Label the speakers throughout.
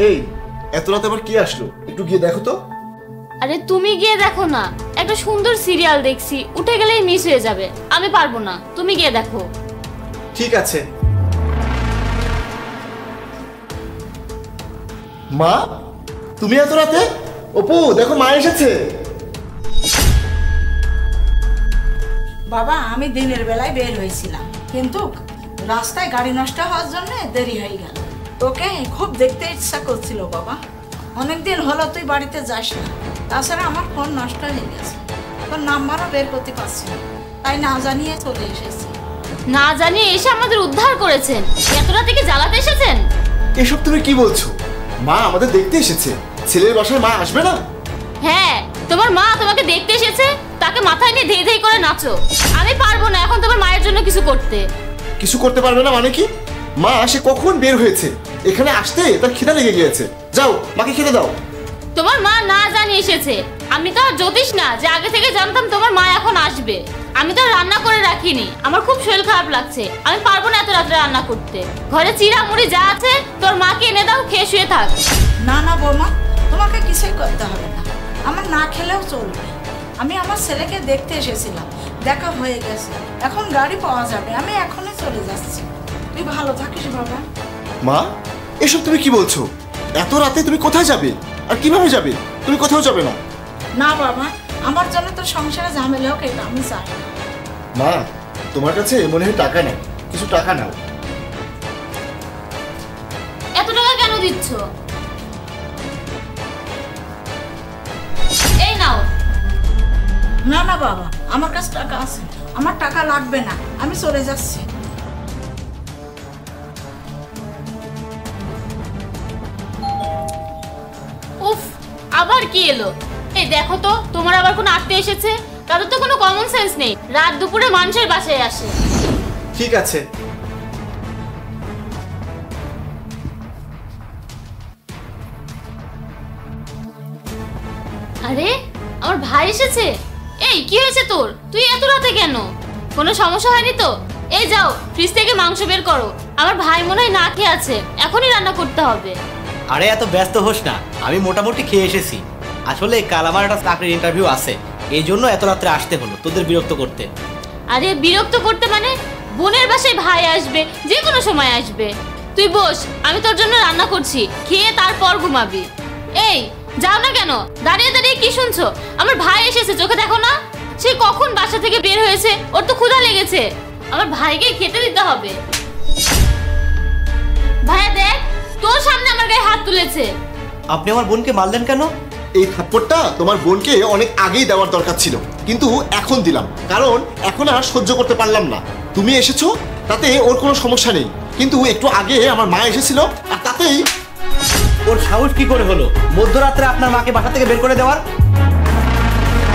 Speaker 1: এই এত রাতে আবার কি আসলো, একটু গিয়ে দেখো তো।
Speaker 2: আরে তুমি গিয়ে দেখো না, একটা সুন্দর সিরিয়াল দেখছি, উঠে গেলেই মিস হয়ে যাবে। আমি পারবো না, তুমি গিয়ে দেখো।
Speaker 1: ঠিক আছে। মা, তুমি এত রাতে? অপু দেখো, মা এসেছে।
Speaker 3: বাবা, আমি দিনের বেলায় বের হয়েছিলাম, কিন্তু রাস্তায় গাড়ি নষ্ট হওয়ার জন্য দেরি হয়ে গেল। তোকে খুব দেখতে ইচ্ছা করছিল বাবা, অনেকদিন হলো তুই বাড়িতে যাস না। তাছাড়া আমার ফোন নষ্ট হয়ে গেছে, তোর নাম্বারও বের করতে পারছি না, তাই না জানিয়ে চলে এসেছি।
Speaker 2: না জানিয়ে এসে আমাদের উদ্ধার করেছেন, এত রাতে কি জ্বালাতে এসেছেন?
Speaker 1: এসব তুমি কি বলছো? মা আমাদের দেখতে এসেছে, ছেলের বাসায় মা আসবে না?
Speaker 2: হ্যাঁ, তোমার মা তোমাকে দেখতে এসেছে, তাকে মাথায় নিয়ে ধেই ধেই করে নাচো। আমি পারবো না এখন তোমার মায়ের জন্য কিছু করতে।
Speaker 1: কিছু করতে পারবে না মানে কি? মা সে কখন বের হয়েছে, এখানে আসতে তার খিদা লেগে গিয়েছে। যাও মাকে খেতে দাও।
Speaker 2: তোমার মা না জানিয়ে এসেছে, আমি তো আর জ্যোতিষ না যে আগে থেকে জানতাম তোমার মা এখন আসবে। আমি তো রান্না করে রাখিনি, আমার খুব শরীর খারাপ লাগছে, আমি পারবো না এত রাত্রে রান্না করতে। ঘরে চিড়া মুড়ি যা আছে তোর মাকে এনে দাও, খেয়ে শুয়ে থাক।
Speaker 3: না না বৌমা, তোমাকে কিছুই করতে হবে না, আমার না খেলেও চলবে। আমি আমার ছেলেকে দেখতে এসেছিলাম, দেখা হয়ে গেছে, এখন গাড়ি পাওয়া যাবে, আমি এখনই চলে যাচ্ছি। তুই ভালো থাকিস বাবা।
Speaker 1: মা এসব তুমি কি বলছো? এত রাতে তুমি কোথায় যাবে আর কিভাবে যাবে? তুমি কোথাও যাবে না।
Speaker 3: না বাবা, আমার জন্য তো সংসারে ঝামেলা হোক এটা আমি চাই না।
Speaker 1: মা তোমার কাছে মনে হয় টাকা নেই, কিছু টাকা নাও।
Speaker 2: এত টাকা কেন দিচ্ছ? এই নাও।
Speaker 3: না না বাবা, আমার কাছে টাকা আছে, আমার টাকা লাগবে না, আমি চলে যাচ্ছি।
Speaker 2: উফ, আবার কি এলো? এই দেখো তো, তোমার আবার কোনো আত্মীয় এসেছে? তাদের তো কোনো কমন সেন্স নেই, রাত দুপুরে মানুষের বাসায় আসে।
Speaker 1: ঠিক আছে।
Speaker 2: আরে আমার ভাই এসেছে। এই কি হয়েছে তোর? তুই এত রাতে কেন? কোনো সমস্যা হয়নি তো? এই যাও, ফ্রিজ থেকে মাংস বের করো, আমার ভাই মনে হয় না খেয়ে আছে, এখনই রান্না করতে হবে।
Speaker 4: আরে এত ব্যস্ত হোস না, আমি মোটামুটি খেয়ে এসেছি। আসলে কাল আমার একটা চাকরির ইন্টারভিউ আছে, এই জন্য এত রাত্রে আসতে হলো তোদের বিরক্ত করতে।
Speaker 2: আরে বিরক্ত করতে মানে? বোনের বাসায় ভাই আসবে, যে কোনো সময় আসবে। তুই বস, আমি তোর জন্য রান্না করছি, খেয়ে তারপর ঘুমাবি। এই যাও না কেন, দাঁড়িয়ে দাঁড়িয়ে কি শুনছো? আমার ভাই এসেছে, চোখে দেখো না? সে কখন বাসা থেকে বের হয়েছে, ওর তো ক্ষুধা লেগেছে, আমার ভাইকে খেতে দিতে হবে। ভাইয়া দেখ, তোর সামনে আমার গায়ে হাত তুলেছে।
Speaker 4: আপনি আমার বোনকে মারলেন কেন?
Speaker 1: এই থাপ্পড়টা তোমার বোনকে অনেক আগেই দেওয়ার দরকার ছিল, কিন্তু এখন দিলাম কারণ এখন আর সহ্য করতে পারলাম না। তুমি এসেছো তাতে ওর কোনো সমস্যা নেই, কিন্তু একটু আগে আমার মা এসেছিল আর তাতেই।
Speaker 4: ওর সাহস কি করে হলো মধ্যরাত্রে আপনার মাকে বাসা থেকে বের করে দেওয়ার?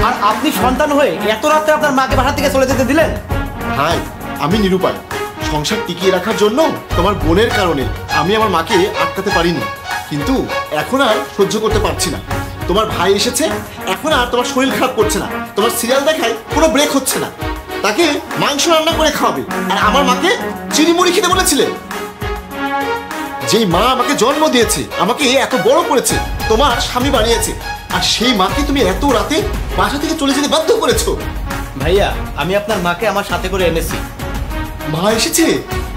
Speaker 4: আর আপনি সন্তান হয়ে এত রাত্রে আপনার মাকে বাসা থেকে চলে যেতে দিলেন?
Speaker 1: হাই, আমি নিরুপায়, সংসার টিকিয়ে রাখার জন্য তোমার বোনের কারণে আমি আমার মাকে আটকাতে পারিনি, কিন্তু এখন আর সহ্য করতে পারছি না। তোমার ভাই এসেছে, এখন আর তোমার শরীর খারাপ করছে না, তোমার সিরিয়াল দেখায় কোনো ব্রেক হচ্ছে না, তাকে মাংস রান্না করে খাওয়াবে, আর আমার মাকে চিনি মুড়ি খেতে বলেছিলে। যেই মা আমাকে জন্ম দিয়েছে, আমাকে এত বড় করেছে, তোমার স্বামী বানিয়েছে, আর সেই মাকে তুমি এত রাতে বাসা থেকে চলে যেতে বাধ্য করেছো।
Speaker 4: ভাইয়া, আমি আপনার মাকে আমার সাথে করে এনেছি।
Speaker 1: মা এসেছে?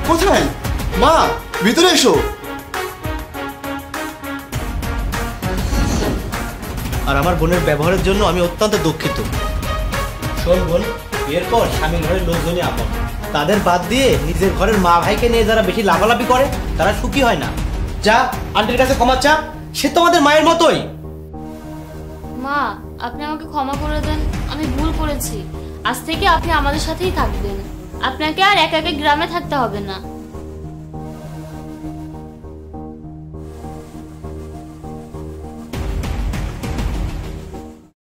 Speaker 1: কোথায়? মা ভিতরে এসো।
Speaker 4: আর আমার বোনের ব্যবহারের জন্য আমি অত্যন্ত দুঃখিত। শোন বোন, এরপর স্বামী ঘরের লোকজনই আপন, তাদের বাদ দিয়ে নিজের ঘরের মা ভাইকে নিয়ে যারা বেশি লাফালাফি করে তারা সুখী হয় না। যা আন্টির কাছে ক্ষমা চা, সে তোমাদের মায়ের মতোই।
Speaker 2: মা, আপনি আমাকে ক্ষমা করে দেন, আমি ভুল করেছি। আজ থেকে আপনি আমাদের সাথেই থাকবেন, আপনাকে আর একা একা গ্রামে থাকতে হবে না।